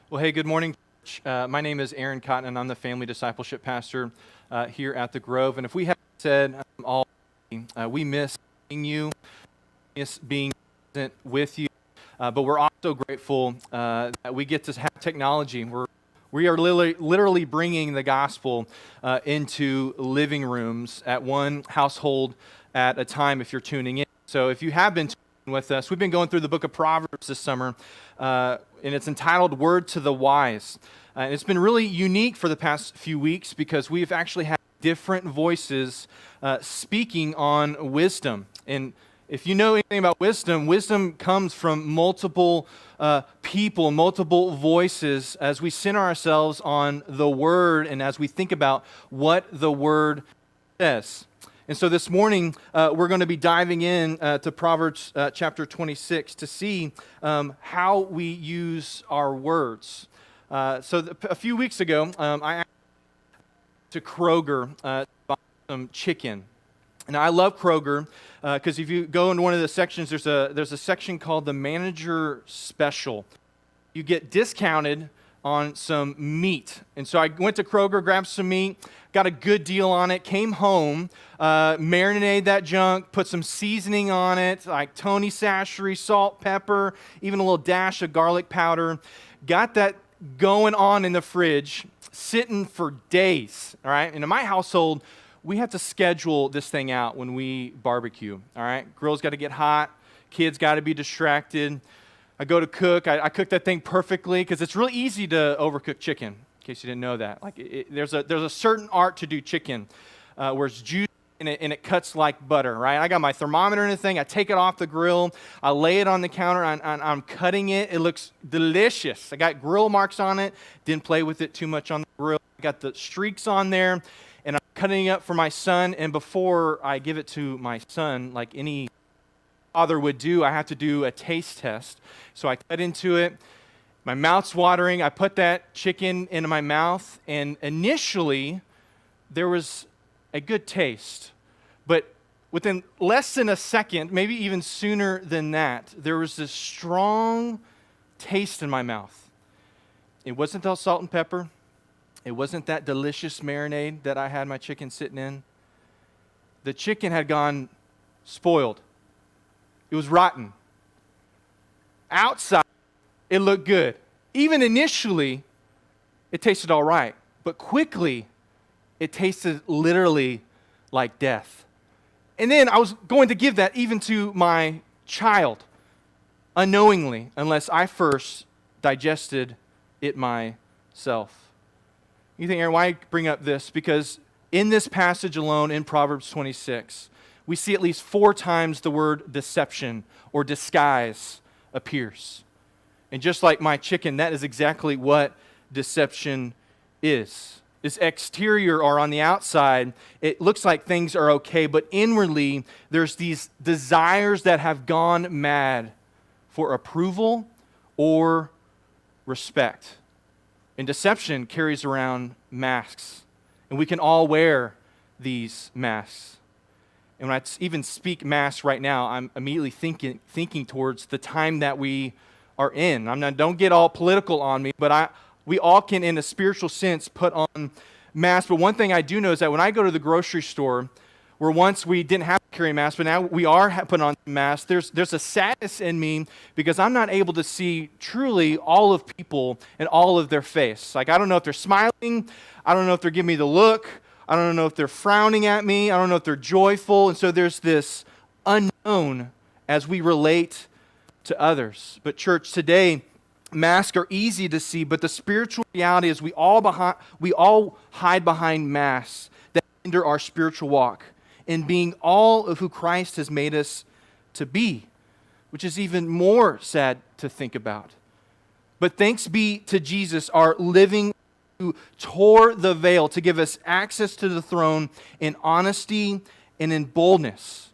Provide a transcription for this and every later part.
Well, hey, good morning, church. My name is Aaron Cotton, and I'm the family discipleship pastor here at the Grove. And if we haven't said we miss seeing you, miss being present with you, but we're also grateful that we get to have technology. We are literally bringing the gospel into living rooms at one household at a time if you're tuning in. So if you have been tuning in with us, we've been going through the book of Proverbs this summer, and it's entitled Word to the Wise. And it's been really unique for the past few weeks because we've actually had different voices speaking on wisdom. And if you know anything about wisdom, wisdom comes from multiple people, multiple voices as we center ourselves on the Word and as we think about what the Word says. And so this morning, we're going to be diving in to Proverbs chapter 26 to see how we use our words. A few weeks ago, I went to Kroger to buy some chicken. And I love Kroger because if you go into one of the sections, there's a section called the Manager Special. You get discounted on some meat. And so I went to Kroger, grabbed some meat, got a good deal on it, came home, marinated that junk, put some seasoning on it, like Tony Sachery, salt, pepper, even a little dash of garlic powder. Got that going on in the fridge, sitting for days, all right? And in my household, we have to schedule this thing out when we barbecue, all right? Grill's got to get hot, kids got to be distracted. I go to cook. I cook that thing perfectly because it's really easy to overcook chicken, in case you didn't know that. There's a certain art to do chicken where it's juicy and it cuts like butter, right? I got my thermometer and everything. I take it off the grill. I lay it on the counter. I'm cutting it. It looks delicious. I got grill marks on it. Didn't play with it too much on the grill. I got the streaks on there. And I'm cutting it up for my son. And before I give it to my son, like any father would do, I have to do a taste test. So I cut into it. My mouth's watering. I put that chicken into my mouth, and initially there was a good taste. But within less than a second, maybe even sooner than that, there was this strong taste in my mouth. It wasn't the salt and pepper. It wasn't that delicious marinade that I had my chicken sitting in. The chicken had gone spoiled. It was rotten. Outside, it looked good. Even initially, it tasted all right. But quickly, it tasted literally like death. And then I was going to give that even to my child, unknowingly, unless I first digested it myself. You think, Aaron, why bring up this? Because in this passage alone, in Proverbs 26, we see at least 4 times the word deception or disguise appears. And just like my chicken, that is exactly what deception is. This exterior or on the outside, it looks like things are okay, but inwardly, there's these desires that have gone mad for approval or respect. And deception carries around masks, and we can all wear these masks. And when I even speak mass right now, I'm immediately thinking towards the time that we are in. Don't get all political on me, but we all can, in a spiritual sense, put on masks. But one thing I do know is that when I go to the grocery store, where once we didn't have to carry masks, but now we are putting on masks, there's a sadness in me because I'm not able to see truly all of people and all of their face. Like, I don't know if they're smiling. I don't know if they're giving me the look. I don't know if they're frowning at me. I don't know if they're joyful. And so there's this unknown as we relate to others. But church, today, masks are easy to see, but the spiritual reality is we all hide behind masks that hinder our spiritual walk in being all of who Christ has made us to be, which is even more sad to think about. But thanks be to Jesus, our living who tore the veil to give us access to the throne in honesty and in boldness.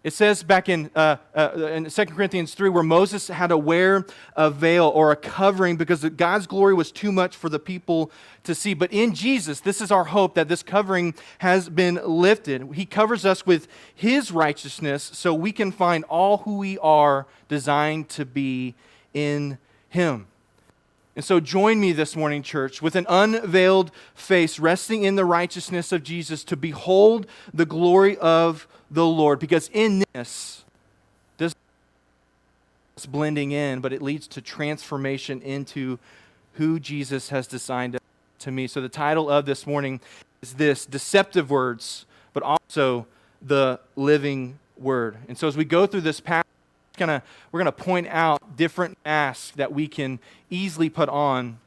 It says back in 2 Corinthians 3 where Moses had to wear a veil or a covering because God's glory was too much for the people to see. But in Jesus, this is our hope that this covering has been lifted. He covers us with His righteousness so we can find all who we are designed to be in Him. And so join me this morning, church, with an unveiled face, resting in the righteousness of Jesus, to behold the glory of the Lord. Because in this blending in, but it leads to transformation into who Jesus has designed to me. So the title of this morning is this: Deceptive Words, but also the Living Word. And so as we go through this passage, we're going to point out different masks that we can easily put on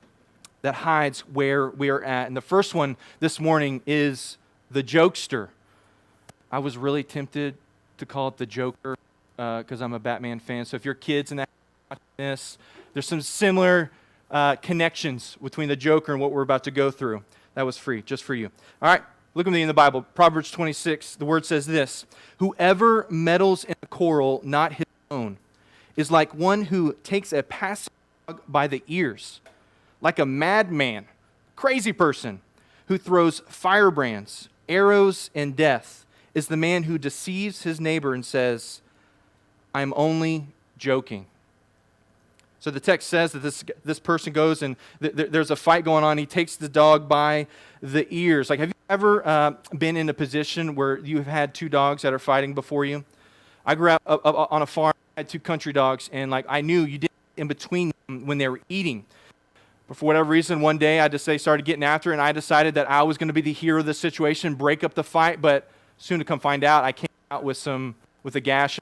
that hides where we're at. And the first one this morning is the jokester. I was really tempted to call it the Joker because I'm a Batman fan. So if your kids and that watching this, there's some similar connections between the Joker and what we're about to go through. That was free, just for you. All right, look at me in the Bible. Proverbs 26, the word says this: whoever meddles in a quarrel not his own is like one who takes a passing dog by the ears, like a madman, crazy person who throws firebrands, arrows, and death is the man who deceives his neighbor and says, I'm only joking. So the text says that this person goes and there's a fight going on. He takes the dog by the ears. Like, have you ever been in a position where you've had two dogs that are fighting before you? I grew up on a farm. I had two country dogs, and I knew you didn't in between them when they were eating. But for whatever reason, one day I just started getting after it, and I decided that I was going to be the hero of the situation, break up the fight. But soon to come find out, I came out with a gash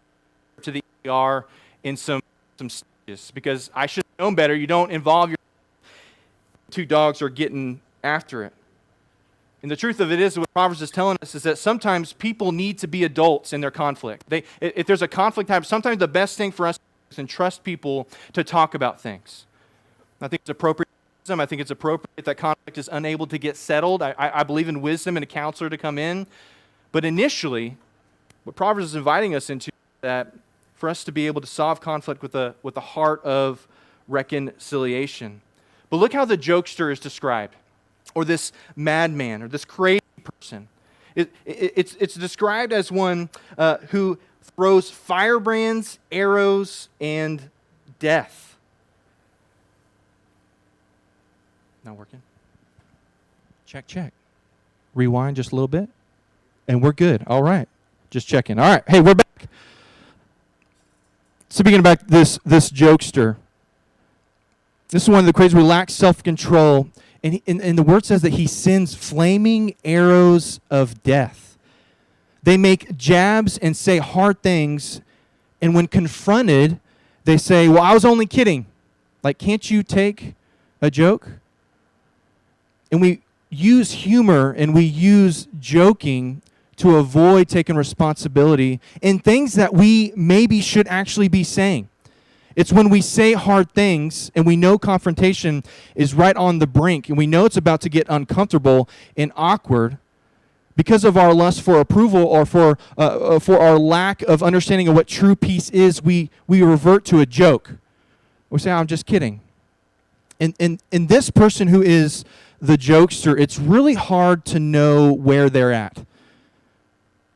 to the ER and some stitches, because I should have known better. You don't involve your two dogs are getting after it. And the truth of it is, what Proverbs is telling us is that sometimes people need to be adults in their conflict. If there's a conflict type, sometimes the best thing for us is to entrust people to talk about things. I think it's appropriate. I think it's appropriate that conflict is unable to get settled. I believe in wisdom and a counselor to come in. But initially, what Proverbs is inviting us into is that for us to be able to solve conflict with a heart of reconciliation. But look how the jokester is described, or this madman, or this crazy person. It's described as one who throws firebrands, arrows, and death. Not working? Check. Rewind just a little bit, and we're good. All right. Just checking. All right. Hey, we're back. Speaking about this jokester, this is one of the crazy who lacks self-control. And the word says that he sends flaming arrows of death. They make jabs and say hard things, and when confronted, they say, well, I was only kidding. Like, can't you take a joke? And we use humor and we use joking to avoid taking responsibility in things that we maybe should actually be saying. It's when we say hard things and we know confrontation is right on the brink and we know it's about to get uncomfortable and awkward because of our lust for approval or for our lack of understanding of what true peace is. We revert to a joke. We say, I'm just kidding. And this person who is the jokester, it's really hard to know where they're at.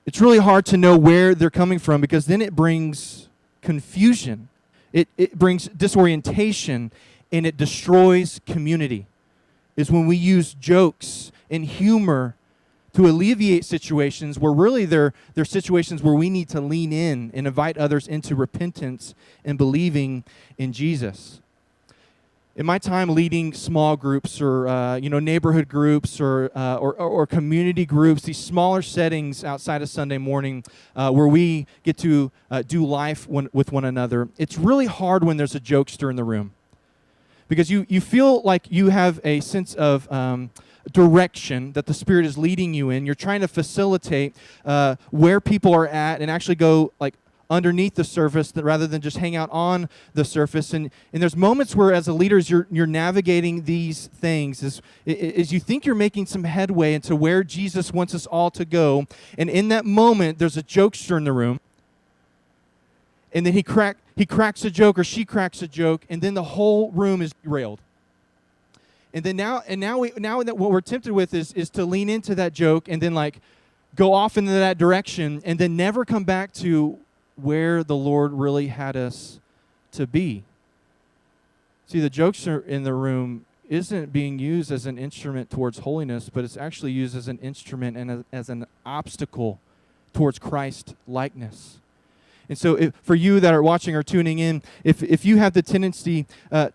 It's really hard to know where they're coming from, because then it brings confusion. It brings disorientation, and it destroys community. Is when we use jokes and humor to alleviate situations where really they're situations where we need to lean in and invite others into repentance and believing in Jesus. In my time leading small groups or neighborhood groups or community groups, these smaller settings outside of Sunday morning where we get to do life with one another, it's really hard when there's a jokester in the room, because you feel like you have a sense of direction that the Spirit is leading you in. You're trying to facilitate where people are at and actually go underneath the surface rather than just hang out on the surface. And there's moments where as a leader you're navigating these things as you think you're making some headway into where Jesus wants us all to go. And in that moment, there's a jokester in the room. And then he cracks a joke, or she cracks a joke, and then the whole room is derailed. And then now that what we're tempted with is to lean into that joke and then go off into that direction and then never come back to where the Lord really had us to be. See, the jokester in the room isn't being used as an instrument towards holiness, but it's actually used as an instrument and as an obstacle towards Christ likeness. And so for you that are watching or tuning in, if you have the tendency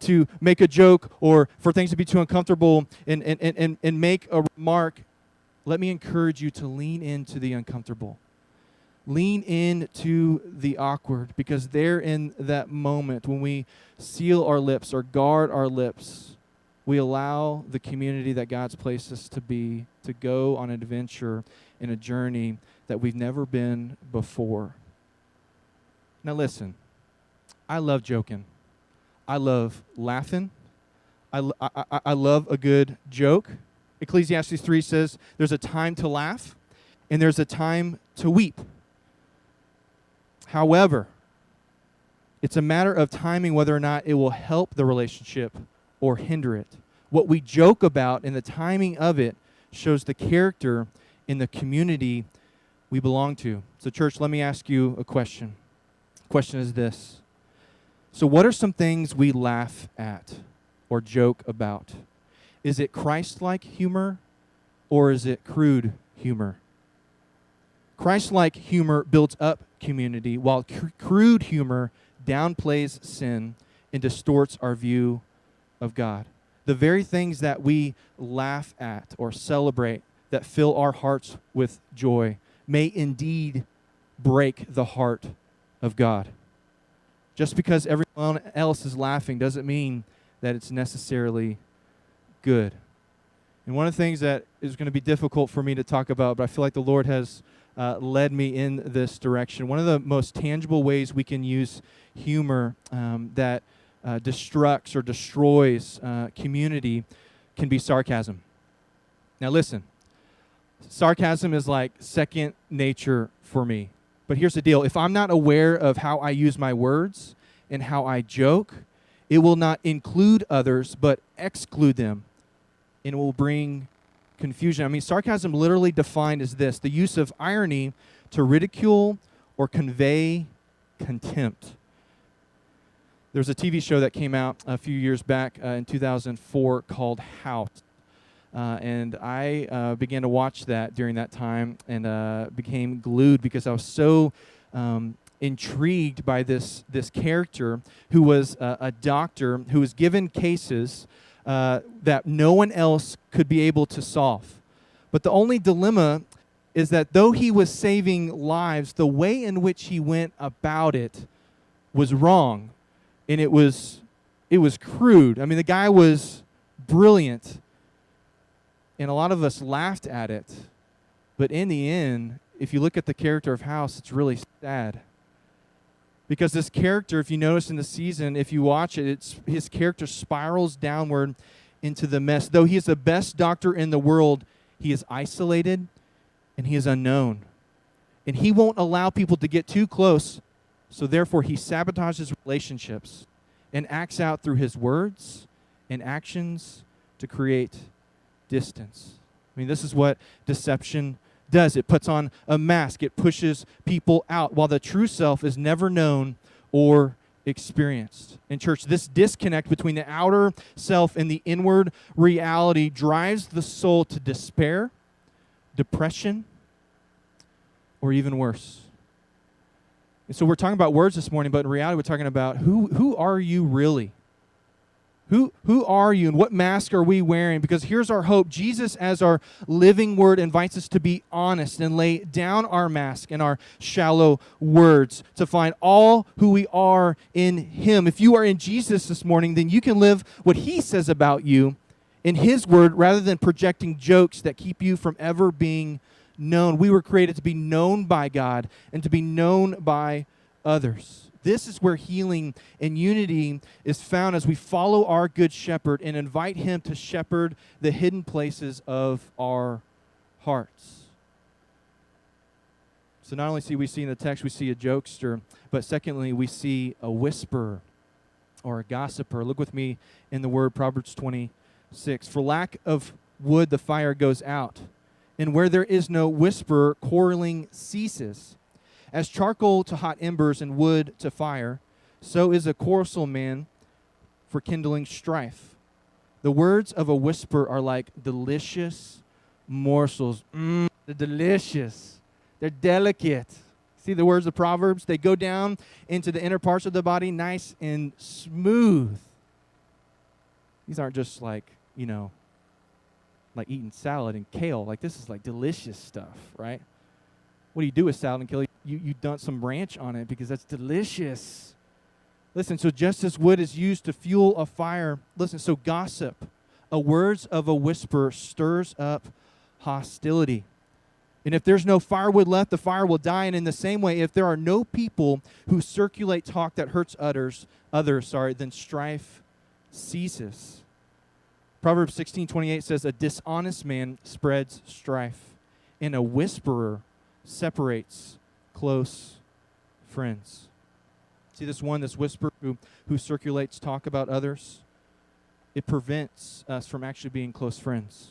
to make a joke or for things to be too uncomfortable and make a remark, let me encourage you to lean into the uncomfortable. Lean into the awkward, because there in that moment when we seal our lips or guard our lips, we allow the community that God's placed us to be to go on an adventure and a journey that we've never been before. Now listen, I love joking. I love laughing. I love a good joke. Ecclesiastes 3 says there's a time to laugh and there's a time to weep. However, it's a matter of timing whether or not it will help the relationship or hinder it. What we joke about and the timing of it shows the character in the community we belong to. So church, let me ask you a question. The question is this. So what are some things we laugh at or joke about? Is it Christ-like humor or is it crude humor? Christ-like humor builds up community, while crude humor downplays sin and distorts our view of God. The very things that we laugh at or celebrate that fill our hearts with joy may indeed break the heart of God. Just because everyone else is laughing doesn't mean that it's necessarily good. And one of the things that is going to be difficult for me to talk about, but I feel like the Lord has led me in this direction. One of the most tangible ways we can use humor that destructs or destroys community can be sarcasm. Now listen, sarcasm is like second nature for me. But here's the deal. If I'm not aware of how I use my words and how I joke, it will not include others but exclude them, and it will bring confusion. I mean, sarcasm literally defined as this: the use of irony to ridicule or convey contempt. There's a TV show that came out a few years back in 2004 called House. And I began to watch that during that time and became glued because I was so intrigued by this character who was a doctor who was given cases that no one else could be able to solve. But the only dilemma is that though he was saving lives, the way in which he went about it was wrong. And it was crude. I mean, the guy was brilliant. And a lot of us laughed at it. But in the end, if you look at the character of House, it's really sad. Because this character, if you notice in the season, if you watch it, his character spirals downward into the mess. Though he is the best doctor in the world, he is isolated and he is unknown. And he won't allow people to get too close, so therefore he sabotages relationships and acts out through his words and actions to create distance. I mean, this is what deception does. It puts on a mask. It pushes people out while the true self is never known or experienced. In church, this disconnect between the outer self and the inward reality drives the soul to despair, depression, or even worse. And so we're talking about words this morning, but in reality we're talking about who are you really? Who are you and what mask are we wearing? Because here's our hope. Jesus, as our living word, invites us to be honest and lay down our mask and our shallow words to find all who we are in him. If you are in Jesus this morning, then you can live what he says about you in his word rather than projecting jokes that keep you from ever being known. We were created to be known by God and to be known by others. This is where healing and unity is found as we follow our good shepherd and invite him to shepherd the hidden places of our hearts. So not only see we see in the text, we see a jokester, but secondly, we see a whisperer or a gossiper. Look with me in the word, Proverbs 26. For lack of wood, the fire goes out, and where there is no whisperer, quarreling ceases. As charcoal to hot embers and wood to fire, so is a quarrelsome man for kindling strife. The words of a whisper are like delicious morsels. They're delicious. They're delicate. See the words of Proverbs? They go down into the inner parts of the body, nice and smooth. These aren't just like, like eating salad and kale. Like, this is like delicious stuff, right? What do you do with salad and kale? You dump some ranch on it because that's delicious. Listen, so just as wood is used to fuel a fire, listen, so gossip, words of a whisper stirs up hostility. And if there's no firewood left, the fire will die. And in the same way, if there are no people who circulate talk that hurts others, then strife ceases. Proverbs 16:28 says, a dishonest man spreads strife, and a whisperer separates close friends. See this whisper who circulates talk about others? It prevents us from actually being close friends.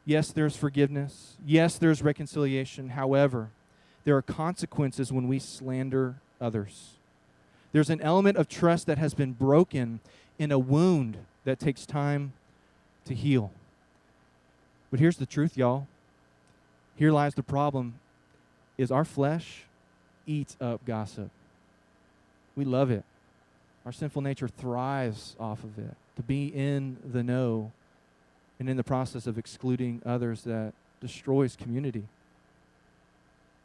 Yes, there's forgiveness. Yes, there's reconciliation. However, there are consequences when we slander others. There's an element of trust that has been broken in a wound that takes time to heal. But here's the truth, y'all. Here lies the problem, is our flesh eats up gossip. We love it. Our sinful nature thrives off of it, to be in the know, and in the process of excluding others that destroys community.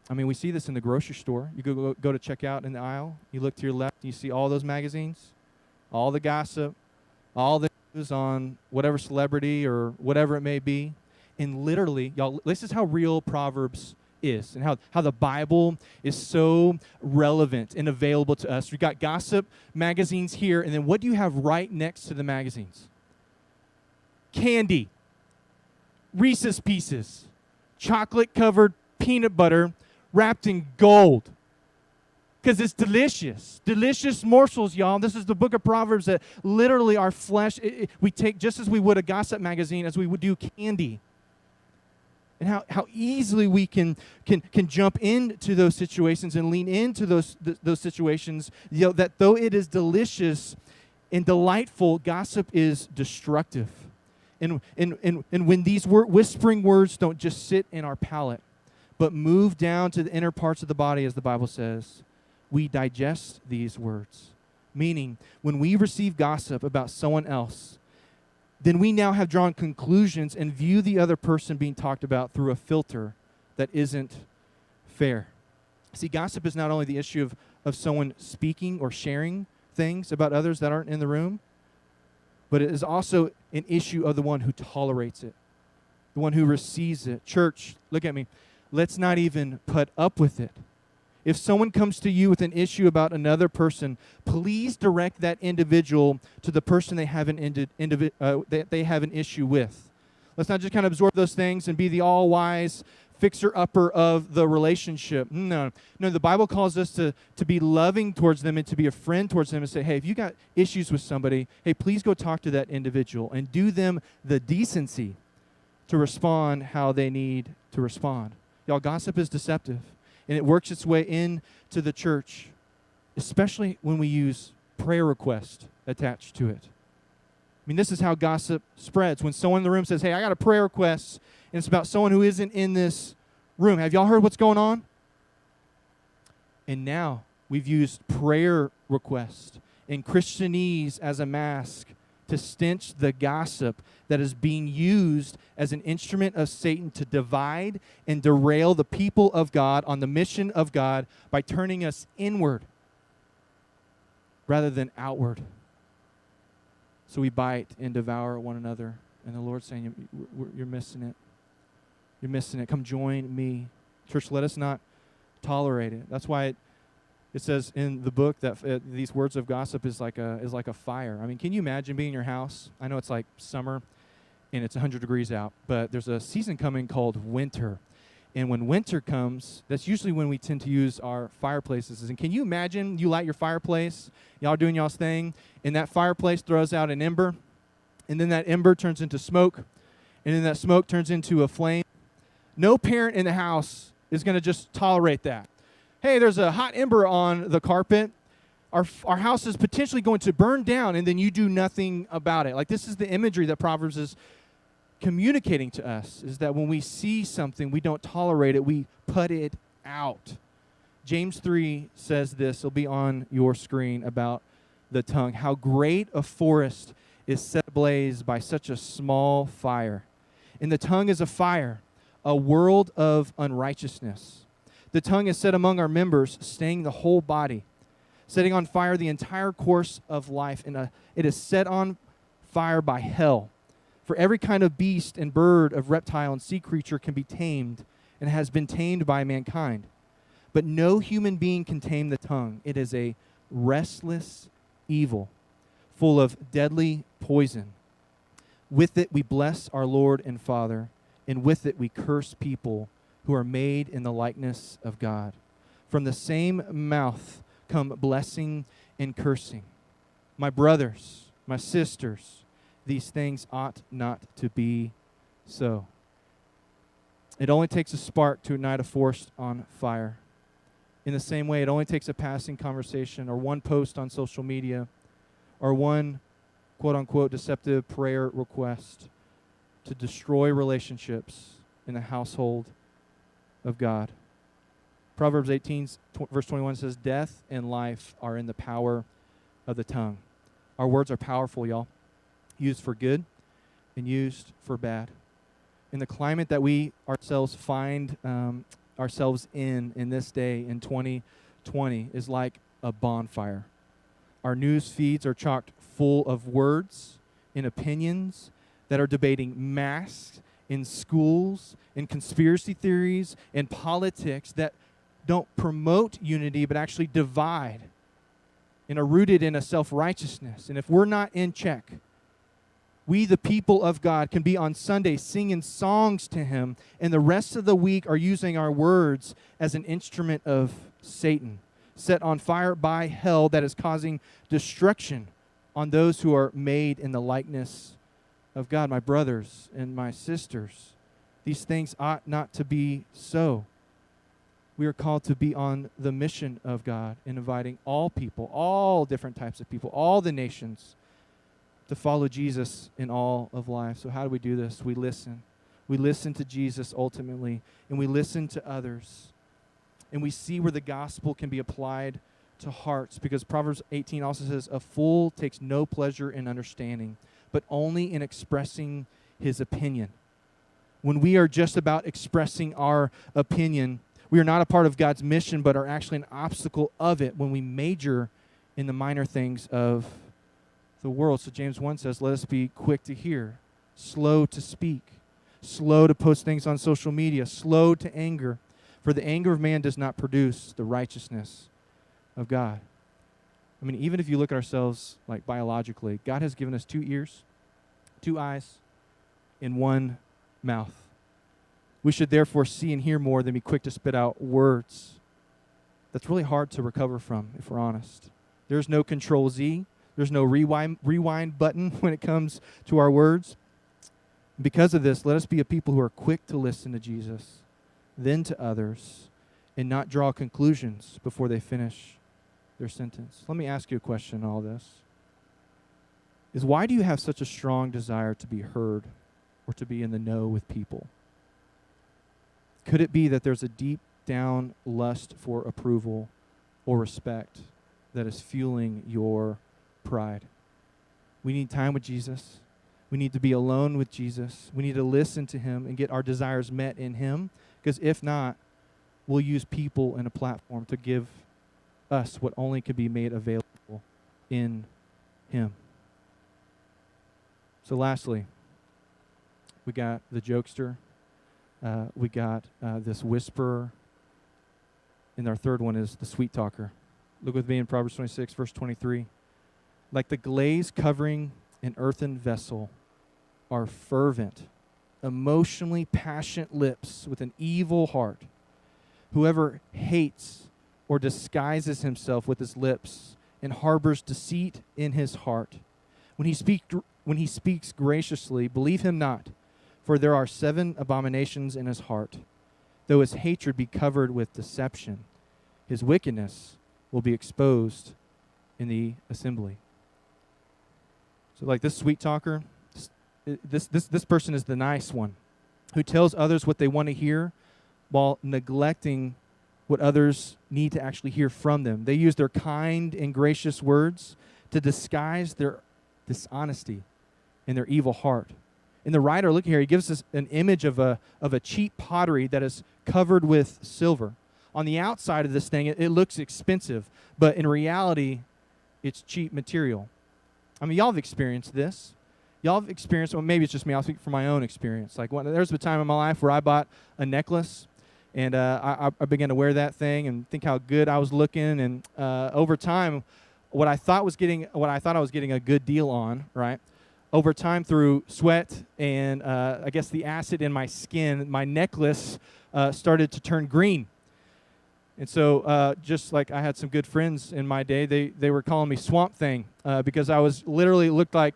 I mean, we see this in the grocery store. You go to check out in the aisle. You look to your left, and you see all those magazines, all the gossip, all the news on whatever celebrity or whatever it may be. And literally, y'all, this is how real Proverbs is and how the Bible is so relevant and available to us. We've got gossip magazines here, and then what do you have right next to the magazines? Candy, Reese's Pieces, chocolate-covered peanut butter wrapped in gold. Because it's delicious. Delicious morsels, y'all. This is the book of Proverbs that literally our flesh, we take just as we would a gossip magazine, as we would do candy. And how easily we can jump into those situations and lean into those situations, that though it is delicious and delightful, gossip is destructive. And when these whispering words don't just sit in our palate, but move down to the inner parts of the body, as the Bible says, we digest these words. Meaning, when we receive gossip about someone else, then we now have drawn conclusions and view the other person being talked about through a filter that isn't fair. See, gossip is not only the issue of someone speaking or sharing things about others that aren't in the room, but it is also an issue of the one who tolerates it, the one who receives it. Church, look at me. Let's not even put up with it. If someone comes to you with an issue about another person, please direct that individual to the person they have an issue with. Let's not just kind of absorb those things and be the all-wise fixer-upper of the relationship. No, the Bible calls us to be loving towards them and to be a friend towards them and say, hey, if you got issues with somebody, hey, please go talk to that individual and do them the decency to respond how they need to respond. Y'all, gossip is deceptive. And it works its way into the church, especially when we use prayer request attached to it. I mean, this is how gossip spreads. When someone in the room says, hey, I got a prayer request, and it's about someone who isn't in this room. Have y'all heard what's going on? And now we've used prayer request and Christianese as a mask to stench the gossip that is being used as an instrument of Satan to divide and derail the people of God on the mission of God by turning us inward rather than outward. So we bite and devour one another. And the Lord's saying, you're missing it. You're missing it. Come join me. Church, let us not tolerate it. That's why it says in the book that these words of gossip is like a fire. I mean, can you imagine being in your house? I know it's like summer and it's 100 degrees out, but there's a season coming called winter. And when winter comes, that's usually when we tend to use our fireplaces. And can you imagine you light your fireplace, y'all doing y'all's thing, and that fireplace throws out an ember, and then that ember turns into smoke, and then that smoke turns into a flame? No parent in the house is going to just tolerate that. Hey, there's a hot ember on the carpet. Our house is potentially going to burn down, and then you do nothing about it. Like, this is the imagery that Proverbs is communicating to us, is that when we see something, we don't tolerate it, we put it out. James 3 says this, it'll be on your screen, about the tongue. How great a forest is set ablaze by such a small fire. And the tongue is a fire, a world of unrighteousness. The tongue is set among our members, staining the whole body, setting on fire the entire course of life, and it is set on fire by hell. For every kind of beast and bird, of reptile and sea creature can be tamed, and has been tamed by mankind. But no human being can tame the tongue. It is a restless evil, full of deadly poison. With it we bless our Lord and Father, and with it we curse people who are made in the likeness of God. From the same mouth come blessing and cursing. My brothers, my sisters, these things ought not to be so. It only takes a spark to ignite a forest on fire. In the same way, it only takes a passing conversation or one post on social media or one quote-unquote deceptive prayer request to destroy relationships in the household of God. Proverbs 18, verse 21 says, death and life are in the power of the tongue. Our words are powerful, y'all. Used for good and used for bad. In the climate that we ourselves find ourselves in this day in 2020 is like a bonfire. Our news feeds are chocked full of words and opinions that are debating masks in schools, in conspiracy theories, and politics that don't promote unity but actually divide and are rooted in a self-righteousness. And if we're not in check, we, the people of God, can be on Sunday singing songs to Him, and the rest of the week are using our words as an instrument of Satan, set on fire by hell that is causing destruction on those who are made in the likeness of God. My brothers and my sisters, these things ought not to be so. We are called to be on the mission of God in inviting all people, all different types of people, all the nations, to follow Jesus in all of life. So how do we do this? We listen. We listen to Jesus ultimately, and we listen to others. And we see where the gospel can be applied to hearts, because Proverbs 18 also says, a fool takes no pleasure in understanding, but only in expressing his opinion. When we are just about expressing our opinion, we are not a part of God's mission, but are actually an obstacle of it when we major in the minor things of the world. So James 1 says, let us be quick to hear, slow to speak, slow to post things on social media, slow to anger. For the anger of man does not produce the righteousness of God. I mean, even if you look at ourselves like biologically, God has given us 2 ears, 2 eyes, and 1 mouth. We should therefore see and hear more than be quick to spit out words. That's really hard to recover from, if we're honest. There's no Control Z. There's no rewind button when it comes to our words. Because of this, let us be a people who are quick to listen to Jesus, then to others, and not draw conclusions before they finish their sentence. Let me ask you a question in all this. Is why do you have such a strong desire to be heard or to be in the know with people? Could it be that there's a deep down lust for approval or respect that is fueling your pride? We need time with Jesus. We need to be alone with Jesus. We need to listen to Him and get our desires met in Him, because if not, we'll use people and a platform to give us what only could be made available in Him. So lastly, we got the jokester. We got this whisperer. And our third one is the sweet talker. Look with me in Proverbs 26, verse 23. Like the glaze covering an earthen vessel are fervent, emotionally passionate lips with an evil heart. Whoever hates or disguises himself with his lips and harbors deceit in his heart. When he speaks graciously, believe him not, for there are 7 abominations in his heart. Though his hatred be covered with deception, his wickedness will be exposed in the assembly. So like this sweet talker, this person is the nice one who tells others what they want to hear while neglecting what others need to actually hear from them. They use their kind and gracious words to disguise their dishonesty and their evil heart. And the writer, look here, he gives us an image of a cheap pottery that is covered with silver. On the outside of this thing, it looks expensive, but in reality, it's cheap material. I mean, y'all have experienced this. Y'all have experienced, well, maybe it's just me. I'll speak from my own experience. Like, there's a time in my life where I bought a necklace, and I began to wear that thing and think how good I was looking. And over time, what I thought I was getting a good deal on, right? Over time, through sweat and I guess the acid in my skin, my necklace started to turn green. And so just like I had some good friends in my day, they were calling me Swamp Thing because I was literally looked like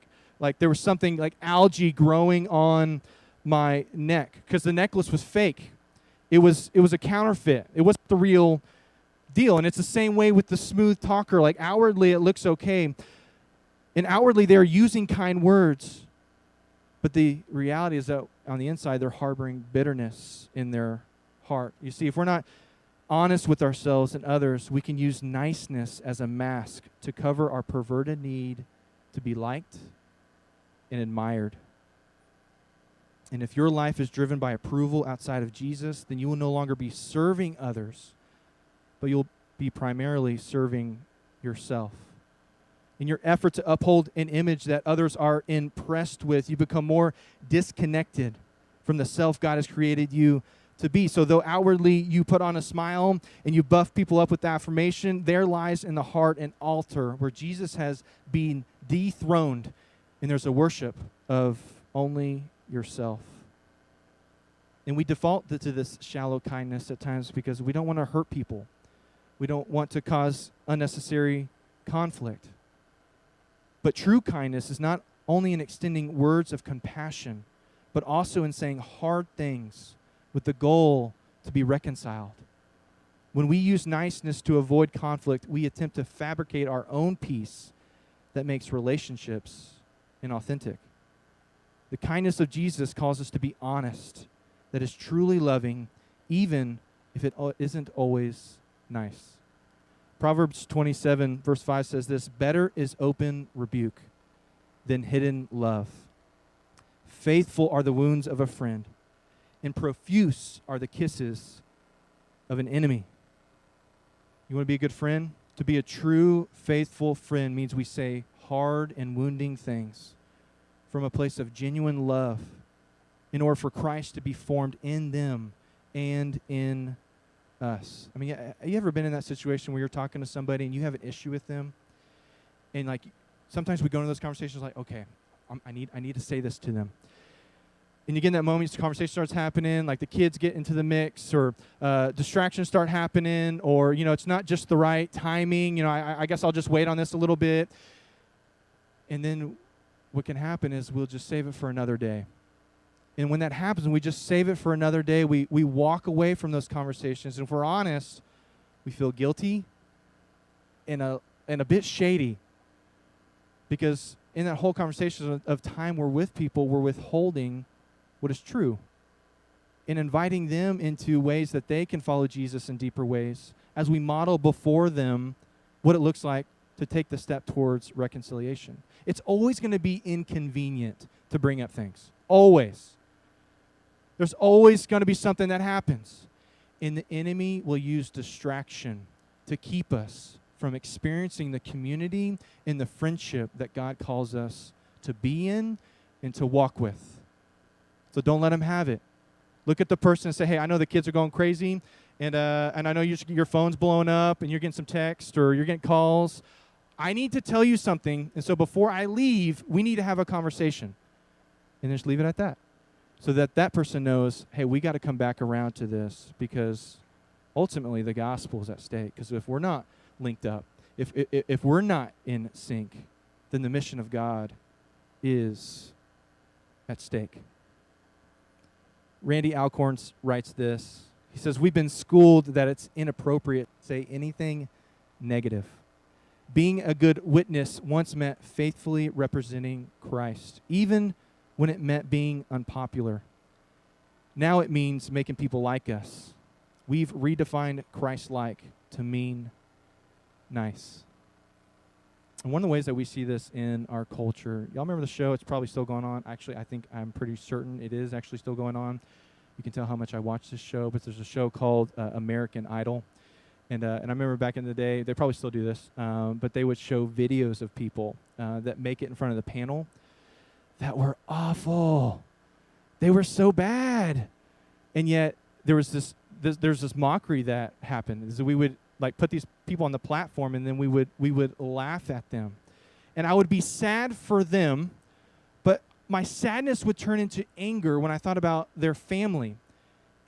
there was something like algae growing on my neck because the necklace was fake. It was a counterfeit. It wasn't the real deal. And it's the same way with the smooth talker. Like outwardly it looks okay. And outwardly they're using kind words. But the reality is that on the inside they're harboring bitterness in their heart. You see, if we're not honest with ourselves and others, we can use niceness as a mask to cover our perverted need to be liked and admired. And if your life is driven by approval outside of Jesus, then you will no longer be serving others, but you'll be primarily serving yourself. In your effort to uphold an image that others are impressed with, you become more disconnected from the self God has created you to be. So though outwardly you put on a smile and you buff people up with affirmation, there lies in the heart an altar where Jesus has been dethroned, and there's a worship of only yourself. And we default to this shallow kindness at times because we don't want to hurt people. We don't want to cause unnecessary conflict. But true kindness is not only in extending words of compassion, but also in saying hard things with the goal to be reconciled. When we use niceness to avoid conflict, we attempt to fabricate our own peace that makes relationships inauthentic. The kindness of Jesus calls us to be honest, that is truly loving, even if it isn't always nice. Proverbs 27, verse 5 says this: better is open rebuke than hidden love. Faithful are the wounds of a friend, and profuse are the kisses of an enemy. You want to be a good friend? To be a true, faithful friend means we say hard and wounding things from a place of genuine love in order for Christ to be formed in them and in us. I mean, have you ever been in that situation where you're talking to somebody and you have an issue with them? And like sometimes we go into those conversations like, okay, I need to say this to them. And you get in that moment, the conversation starts happening, like the kids get into the mix, or distractions start happening, or, it's not just the right timing. I guess I'll just wait on this a little bit. And then what can happen is we'll just save it for another day. And when that happens, and we just save it for another day, we walk away from those conversations. And if we're honest, we feel guilty and a bit shady. Because in that whole conversation of time we're with people, we're withholding what is true and inviting them into ways that they can follow Jesus in deeper ways as we model before them what it looks like to take the step towards reconciliation. It's always going to be inconvenient to bring up things. Always. There's always going to be something that happens. And the enemy will use distraction to keep us from experiencing the community and the friendship that God calls us to be in and to walk with. So don't let him have it. Look at the person and say, hey, I know the kids are going crazy, and I know your phone's blowing up, and you're getting some text, or you're getting calls. I need to tell you something, and so before I leave, we need to have a conversation. And just leave it at that. So that person knows, hey, we got to come back around to this, because ultimately the gospel is at stake. Because if we're not linked up, if we're not in sync, then the mission of God is at stake. Randy Alcorn writes this. He says, we've been schooled that it's inappropriate to say anything negative. Being a good witness once meant faithfully representing Christ, even when it meant being unpopular. Now it means making people like us. We've redefined Christ-like to mean nice. And one of the ways that we see this in our culture, y'all remember the show? It's probably still going on. Actually, I'm pretty certain it is actually still going on. You can tell how much I watch this show, but there's a show called American Idol. And I remember back in the day, they probably still do this, but they would show videos of people that make it in front of the panel that were awful. They were so bad. And yet there was this mockery that happened. So we would like put these people on the platform, and then we would laugh at them. And I would be sad for them, but my sadness would turn into anger when I thought about their family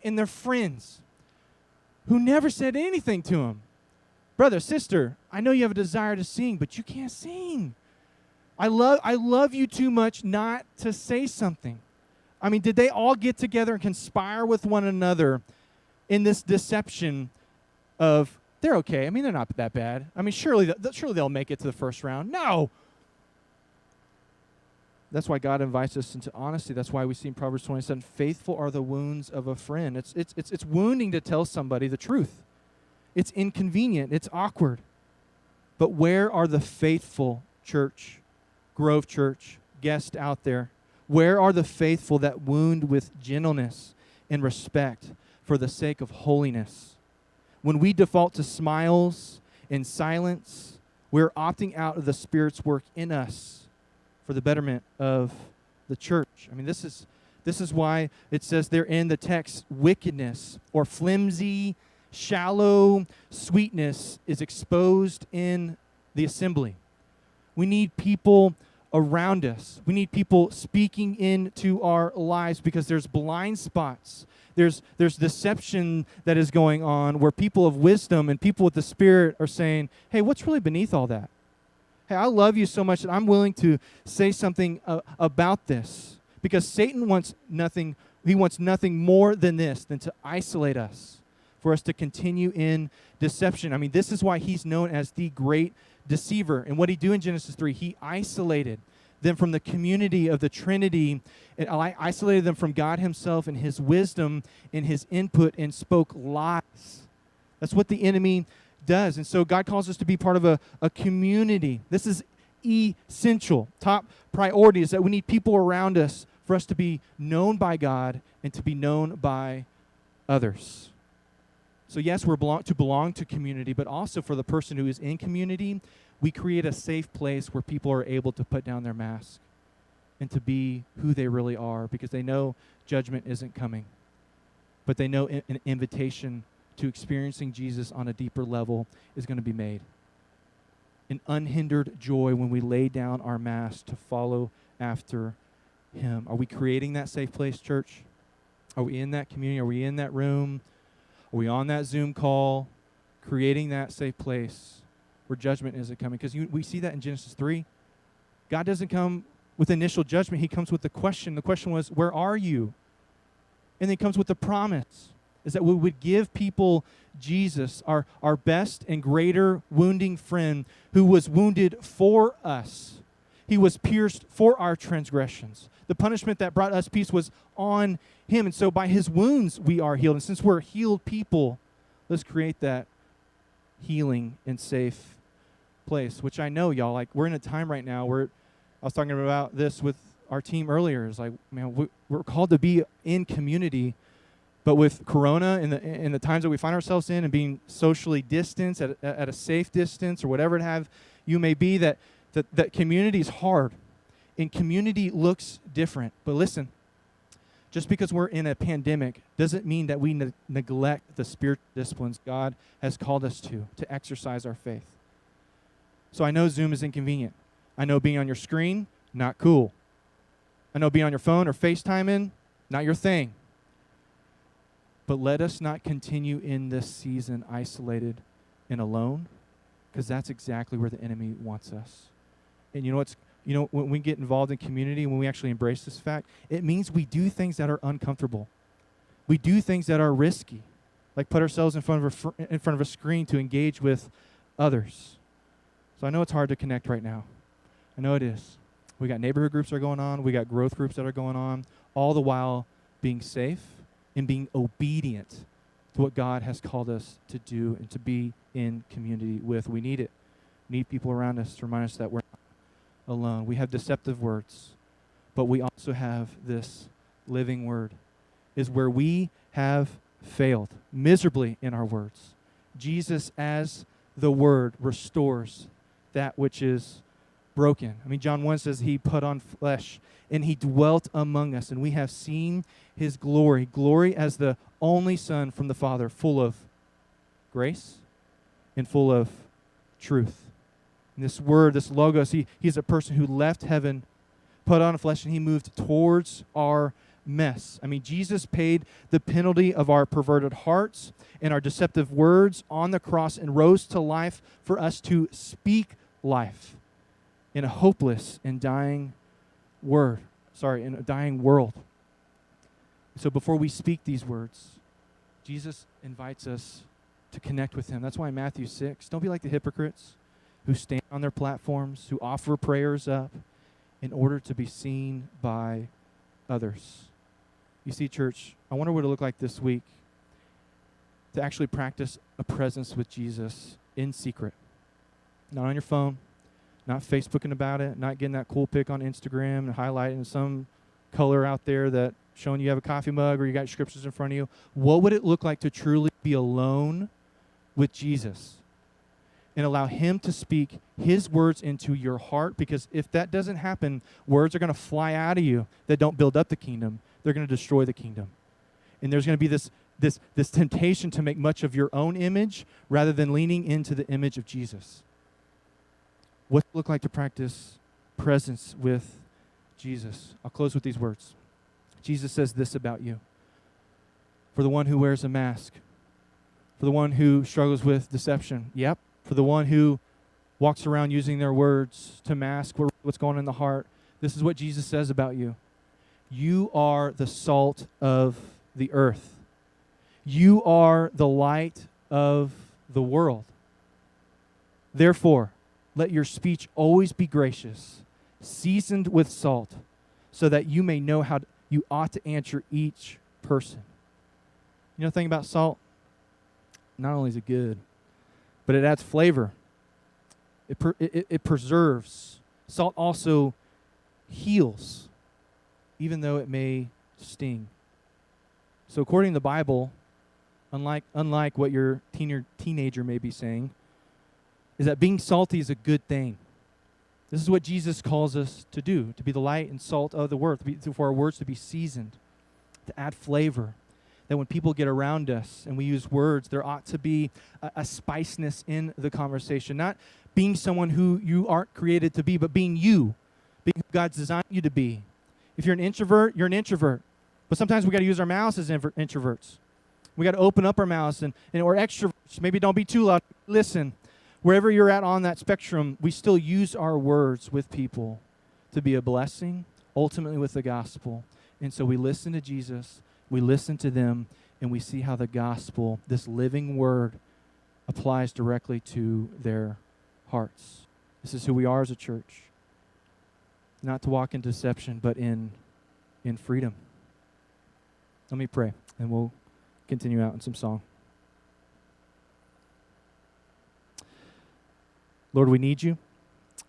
and their friends who never said anything to them. Brother, sister, I know you have a desire to sing, but you can't sing. I love you too much not to say something. I mean, did they all get together and conspire with one another in this deception of, they're okay. I mean, they're not that bad. I mean, surely they'll make it to the first round. No. That's why God invites us into honesty. That's why we see in Proverbs 27, faithful are the wounds of a friend. It's wounding to tell somebody the truth. It's inconvenient. It's awkward. But where are the faithful, church, Grove Church, guest out there? Where are the faithful that wound with gentleness and respect for the sake of holiness? When we default to smiles and silence, we're opting out of the Spirit's work in us for the betterment of the church. I mean, this is why it says there in the text, wickedness or flimsy, shallow sweetness is exposed in the assembly. We need people around us. We need people speaking into our lives because there's blind spots. There's deception that is going on where people of wisdom and people with the Spirit are saying, hey, what's really beneath all that? Hey, I love you so much that I'm willing to say something about this. Because Satan wants nothing more than this, than to isolate us, for us to continue in deception. I mean, this is why he's known as the great deceiver. And what did he do in Genesis 3? He isolated them from the community of the Trinity, and isolated them from God himself and his wisdom and his input, and spoke lies. That's what the enemy does. And so God calls us to be part of a community. This is essential. Top priority is that we need people around us for us to be known by God and to be known by others. So yes, we're to belong to community, but also for the person who is in community, we create a safe place where people are able to put down their mask and to be who they really are, because they know judgment isn't coming. But they know an invitation to experiencing Jesus on a deeper level is going to be made. An unhindered joy when we lay down our mask to follow after him. Are we creating that safe place, church? Are we in that community? Are we in that room? Are we on that Zoom call? Creating that safe place where judgment isn't coming? Because we see that in Genesis 3. God doesn't come with initial judgment. He comes with the question. The question was, where are you? And then he comes with the promise, is that we would give people Jesus, our best and greater wounding friend, who was wounded for us. He was pierced for our transgressions. The punishment that brought us peace was on him. And so by his wounds we are healed. And since we're healed people, let's create that healing and safe place, which I know, y'all, like we're in a time right now where I was talking about this with our team earlier. It's like, man, we're called to be in community. But with Corona and the times that we find ourselves in, and being socially distanced at a safe distance or whatever it you may be, that community is hard, and community looks different. But listen, just because we're in a pandemic doesn't mean that we neglect the spiritual disciplines God has called us to exercise our faith. So I know Zoom is inconvenient. I know being on your screen, not cool. I know being on your phone or FaceTiming, not your thing. But let us not continue in this season isolated and alone, because that's exactly where the enemy wants us. And when we get involved in community, when we actually embrace this fact, it means we do things that are uncomfortable. We do things that are risky, like put ourselves in front of a screen to engage with others. So I know it's hard to connect right now. I know it is. We got neighborhood groups that are going on. We got growth groups that are going on, all the while being safe and being obedient to what God has called us to do and to be in community with. We need it. We need people around us to remind us that we're not alone. We have deceptive words, but we also have this living word, is where we have failed miserably in our words. Jesus, as the word, restores that which is broken. I mean, John 1 says he put on flesh and he dwelt among us, and we have seen his glory, glory as the only Son from the Father, full of grace and full of truth. And this word, this logos, he's a person who left heaven, put on flesh, and he moved towards our mess. I mean, Jesus paid the penalty of our perverted hearts and our deceptive words on the cross and rose to life for us to speak life in a hopeless and dying in a dying world. So before we speak these words, Jesus invites us to connect with him. That's why in Matthew 6, don't be like the hypocrites who stand on their platforms, who offer prayers up in order to be seen by others. You see, church, I wonder what it looked like this week to actually practice a presence with Jesus in secret. Not on your phone, not Facebooking about it, not getting that cool pic on Instagram and highlighting some color out there that showing you have a coffee mug or you got scriptures in front of you. What would it look like to truly be alone with Jesus and allow him to speak his words into your heart? Because if that doesn't happen, words are going to fly out of you that don't build up the kingdom. They're going to destroy the kingdom. And there's going to be this temptation to make much of your own image rather than leaning into the image of Jesus. What does it look like to practice presence with Jesus? I'll close with these words. Jesus says this about you. For the one who wears a mask, for the one who struggles with deception, yep, for the one who walks around using their words to mask what's going on in the heart, this is what Jesus says about you. You are the salt of the earth. You are the light of the world. Therefore, let your speech always be gracious, seasoned with salt, so that you may know how you ought to answer each person. You know the thing about salt? Not only is it good, but it adds flavor. It preserves. Salt also heals, even though it may sting. So according to the Bible, unlike what your teenager may be saying, is that being salty is a good thing. This is what Jesus calls us to do, to be the light and salt of the world, for our words to be seasoned, to add flavor. That when people get around us and we use words, there ought to be a spiciness in the conversation. Not being someone who you aren't created to be, but being you, being who God's designed you to be. If you're an introvert, you're an introvert. But sometimes we got to use our mouths as introverts. We got to open up our mouths, and or extroverts. Maybe don't be too loud. Listen. Wherever you're at on that spectrum, we still use our words with people to be a blessing, ultimately with the gospel. And so we listen to Jesus, we listen to them, and we see how the gospel, this living word, applies directly to their hearts. This is who we are as a church. Not to walk in deception, but in freedom. Let me pray, and we'll continue out in some song. Lord, we need you.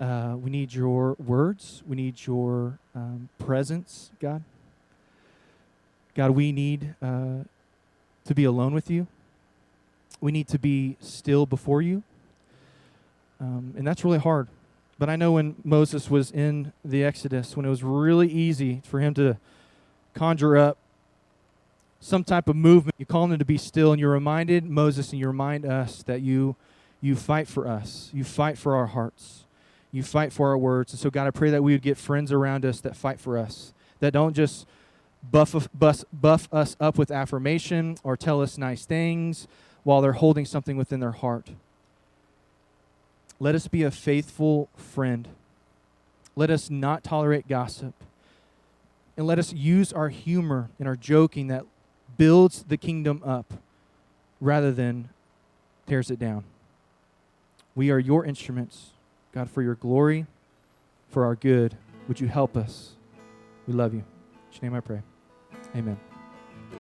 We need your words. We need your presence, God. God, we need to be alone with you. We need to be still before you. And that's really hard. But I know when Moses was in the Exodus, when it was really easy for him to conjure up some type of movement, you call him to be still, and you reminded Moses and you remind us that you fight for us. You fight for our hearts. You fight for our words. And so, God, I pray that we would get friends around us that fight for us, that don't just buff us up with affirmation or tell us nice things while they're holding something within their heart. Let us be a faithful friend. Let us not tolerate gossip. And let us use our humor and our joking that builds the kingdom up rather than tears it down. We are your instruments. God, for your glory, for our good, would you help us? We love you. In your name I pray. Amen.